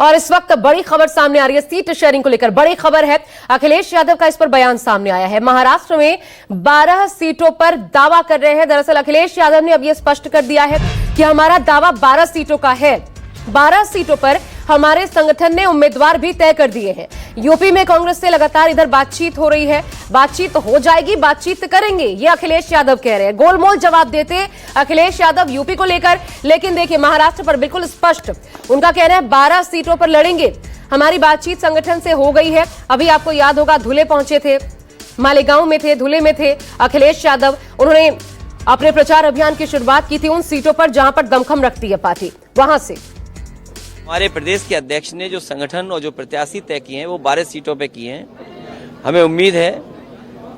और इस वक्त बड़ी खबर सामने आ रही है सीट शेयरिंग को लेकर। बड़ी खबर है, अखिलेश यादव का इस पर बयान सामने आया है। महाराष्ट्र में 12 सीटों पर दावा कर रहे हैं। दरअसल अखिलेश यादव ने अब यह स्पष्ट कर दिया है कि हमारा दावा 12 सीटों का है। 12 सीटों पर हमारे संगठन ने उम्मीदवार भी तय कर दिए हैं। यूपी में कांग्रेस से लगातार इधर बातचीत हो रही है, बातचीत हो जाएगी, बातचीत करेंगे, ये अखिलेश यादव कह रहे हैं। गोलमोल जवाब देते अखिलेश यादव यूपी को लेकर, लेकिन देखिए महाराष्ट्र पर बिल्कुल स्पष्ट उनका कहना है 12 सीटों पर लड़ेंगे। हमारी बातचीत संगठन से हो गई है। अभी आपको याद होगा धुले पहुंचे थे, मालेगांव में थे, धुले में थे अखिलेश यादव। उन्होंने अपने प्रचार अभियान की शुरुआत की थी उन सीटों पर जहां पर दमखम रखती है पार्टी, वहां से। हमारे प्रदेश के अध्यक्ष ने जो संगठन और जो प्रत्याशी तय किए हैं वो 12 सीटों पे किए हैं। हमें उम्मीद है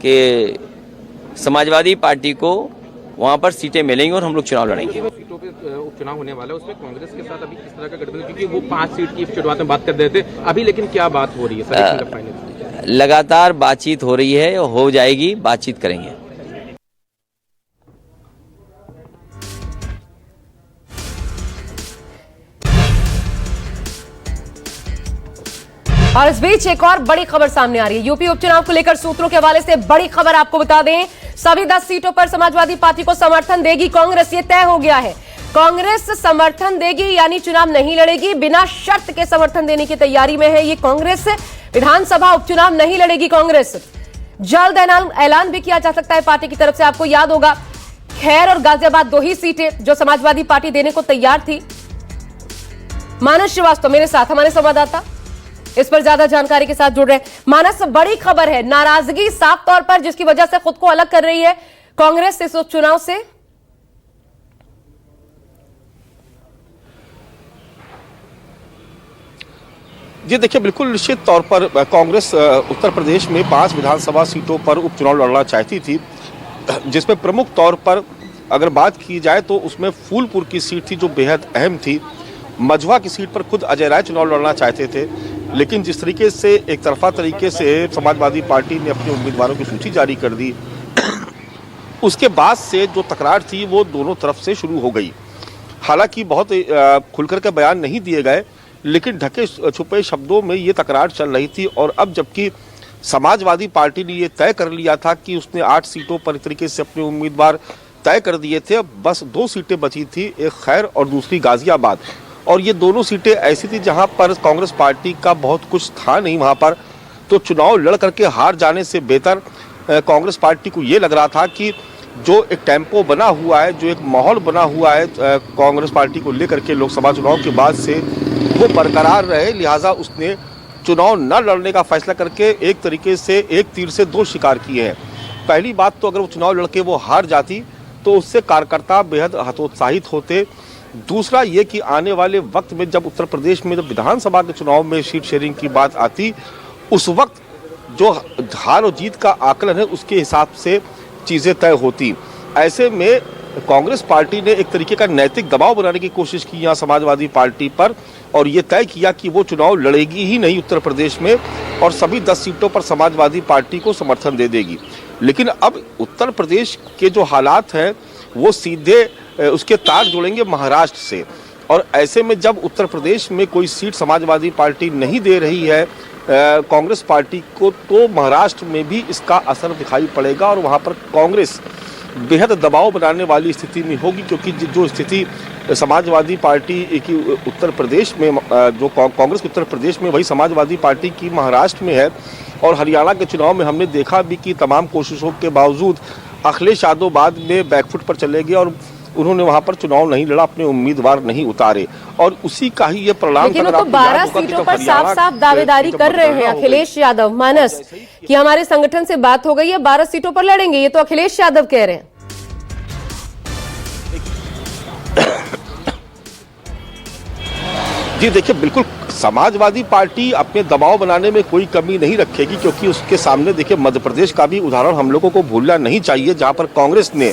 कि समाजवादी पार्टी को वहां पर सीटें मिलेंगी और हम लोग चुनाव लड़ेंगे। सीटों पे उपचुनाव होने वाला है, उसमें कांग्रेस के साथ अभी किस तरह का गठबंधन, क्योंकि वो 5 सीट की शुरुआत में बात कर रहे थे अभी, लेकिन क्या बात हो रही है? लगातार बातचीत हो रही है, हो जाएगी, बातचीत करेंगे। और इस बीच एक और बड़ी खबर सामने आ रही है। यूपी उपचुनाव को लेकर सूत्रों के हवाले से बड़ी खबर आपको बता दें, सभी 10 सीटों पर समाजवादी पार्टी को समर्थन देगी कांग्रेस, ये तय हो गया है। कांग्रेस समर्थन देगी, यानी चुनाव नहीं लड़ेगी, बिना शर्त के समर्थन देने की तैयारी में है ये कांग्रेस। विधानसभा उपचुनाव नहीं लड़ेगी कांग्रेस। जल्द ऐलान भी किया जा सकता है पार्टी की तरफ से। आपको याद होगा खैर और गाजियाबाद 2 ही सीटें जो समाजवादी पार्टी देने को तैयार थी। मानस श्रीवास्तव मेरे साथ, हमारे संवाददाता इस पर ज्यादा जानकारी के साथ जुड़ रहे हैं। मानस, बड़ी खबर है, नाराजगी साफ तौर पर जिसकी वजह से खुद को अलग कर रही है कांग्रेस इस उपचुनाव से। जी देखिए, बिल्कुल निश्चित तौर पर कांग्रेस उत्तर प्रदेश में 5 विधानसभा सीटों पर उपचुनाव लड़ना चाहती थी, जिसमें प्रमुख तौर पर अगर बात की जाए तो उसमें फूलपुर की सीट थी जो बेहद अहम थी। मझवा की सीट पर खुद अजय राय चुनाव लड़ना चाहते थे, लेकिन जिस तरीके से एक तरफा तरीके से समाजवादी पार्टी ने अपने उम्मीदवारों की सूची जारी कर दी, उसके बाद से जो तकरार थी वो दोनों तरफ से शुरू हो गई। हालांकि बहुत खुलकर के बयान नहीं दिए गए, लेकिन ढके छुपे शब्दों में ये तकरार चल रही थी। और अब जबकि समाजवादी पार्टी ने ये तय कर लिया था कि उसने 8 सीटों पर एक तरीके से अपने उम्मीदवार तय कर दिए थे, अब बस 2 सीटें बची थी, एक खैर और दूसरी गाजियाबाद। और ये दोनों सीटें ऐसी थी जहां पर कांग्रेस पार्टी का बहुत कुछ था नहीं वहां पर, तो चुनाव लड़ करके हार जाने से बेहतर कांग्रेस पार्टी को ये लग रहा था कि जो एक टेम्पो बना हुआ है, जो एक माहौल बना हुआ है कांग्रेस पार्टी को लेकर के लोकसभा चुनाव के बाद से, वो बरकरार रहे। लिहाजा उसने चुनाव न लड़ने का फैसला करके एक तरीके से एक तीर से 2 शिकार किए हैं। पहली बात तो अगर वो चुनाव लड़के वो हार जाती तो उससे कार्यकर्ता बेहद हतोत्साहित होते। दूसरा ये कि आने वाले वक्त में जब उत्तर प्रदेश में जब विधानसभा के चुनाव में सीट शेयरिंग की बात आती, उस वक्त जो हार और जीत का आकलन है उसके हिसाब से चीज़ें तय होती। ऐसे में कांग्रेस पार्टी ने एक तरीके का नैतिक दबाव बनाने की कोशिश की यहाँ समाजवादी पार्टी पर, और ये तय किया कि वो चुनाव लड़ेगी ही नहीं उत्तर प्रदेश में, और सभी 10 सीटों पर समाजवादी पार्टी को समर्थन दे देगी। लेकिन अब उत्तर प्रदेश के जो हालात हैं वो सीधे उसके तार जोड़ेंगे महाराष्ट्र से, और ऐसे में जब उत्तर प्रदेश में कोई सीट समाजवादी पार्टी नहीं दे रही है कांग्रेस पार्टी को, तो महाराष्ट्र में भी इसका असर दिखाई पड़ेगा और वहां पर कांग्रेस बेहद दबाव बनाने वाली स्थिति में होगी। क्योंकि जो स्थिति समाजवादी पार्टी की उत्तर प्रदेश में, जो कांग्रेस की उत्तर प्रदेश में, वही समाजवादी पार्टी की महाराष्ट्र में है। और हरियाणा के चुनाव में हमने देखा भी कि तमाम कोशिशों के बावजूद अखिलेश यादव बाद में बैकफुट पर चले गए और उन्होंने वहां पर चुनाव नहीं लड़ा, अपने उम्मीदवार नहीं उतारे, और उसी का ही ये परिणाम। लेकिन तो 12 सीटों पर साफ साफ दावेदारी कर रहे हैं अखिलेश यादव, मानस, कि हमारे संगठन से बात हो गई है, 12 सीटों पर लड़ेंगे, ये तो अखिलेश यादव कह रहे हैं। जी देखिए, बिल्कुल समाजवादी पार्टी अपने दबाव बनाने में कोई कमी नहीं रखेगी, क्योंकि उसके सामने देखिए मध्य प्रदेश का भी उदाहरण हम लोगों को भूलना नहीं चाहिए, जहां पर कांग्रेस ने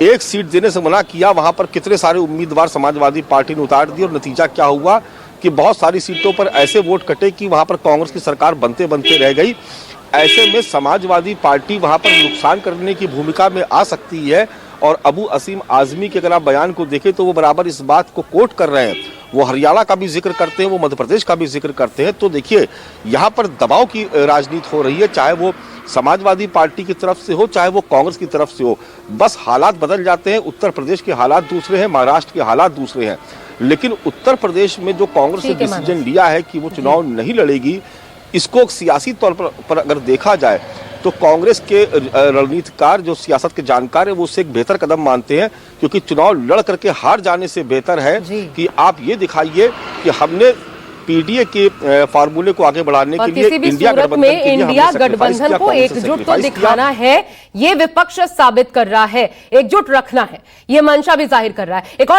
1 सीट देने से मना किया, वहां पर कितने सारे उम्मीदवार समाजवादी पार्टी ने उतार दिए, और नतीजा क्या हुआ कि बहुत सारी सीटों पर ऐसे वोट कटे कि वहां पर कांग्रेस की सरकार बनते बनते रह गई। ऐसे में समाजवादी पार्टी वहां पर नुकसान करने की भूमिका में आ सकती है। और अबू असीम आजमी के अगर आप बयान को देखें तो वो बराबर इस बात को कोट कर रहे हैं, वो हरियाणा का भी जिक्र करते हैं, वो मध्य प्रदेश का भी जिक्र करते हैं। तो देखिए यहाँ पर दबाव की राजनीति हो रही है, चाहे वो समाजवादी पार्टी की तरफ से हो, चाहे वो कांग्रेस की तरफ से हो। बस हालात बदल जाते हैं। उत्तर प्रदेश के हालात दूसरे हैं, महाराष्ट्र के हालात दूसरे हैं, लेकिन उत्तर प्रदेश में जो कांग्रेस ने डिसीजन लिया है कि वो चुनाव नहीं लड़ेगी, इसको सियासी तौर पर अगर देखा जाए तो कांग्रेस के रणनीतिकार जो सियासत के जानकार है वो उससे एक बेहतर कदम मानते हैं, क्योंकि चुनाव लड़ करके हार जाने से बेहतर है कि आप ये दिखाइए कि हमने पीडीए के फार्मूले को आगे बढ़ाने के लिए इंडिया गठबंधन को एकजुट तो दिखाना है, ये विपक्ष साबित कर रहा है, एकजुट रखना है, ये मंशा भी जाहिर कर रहा है। एक और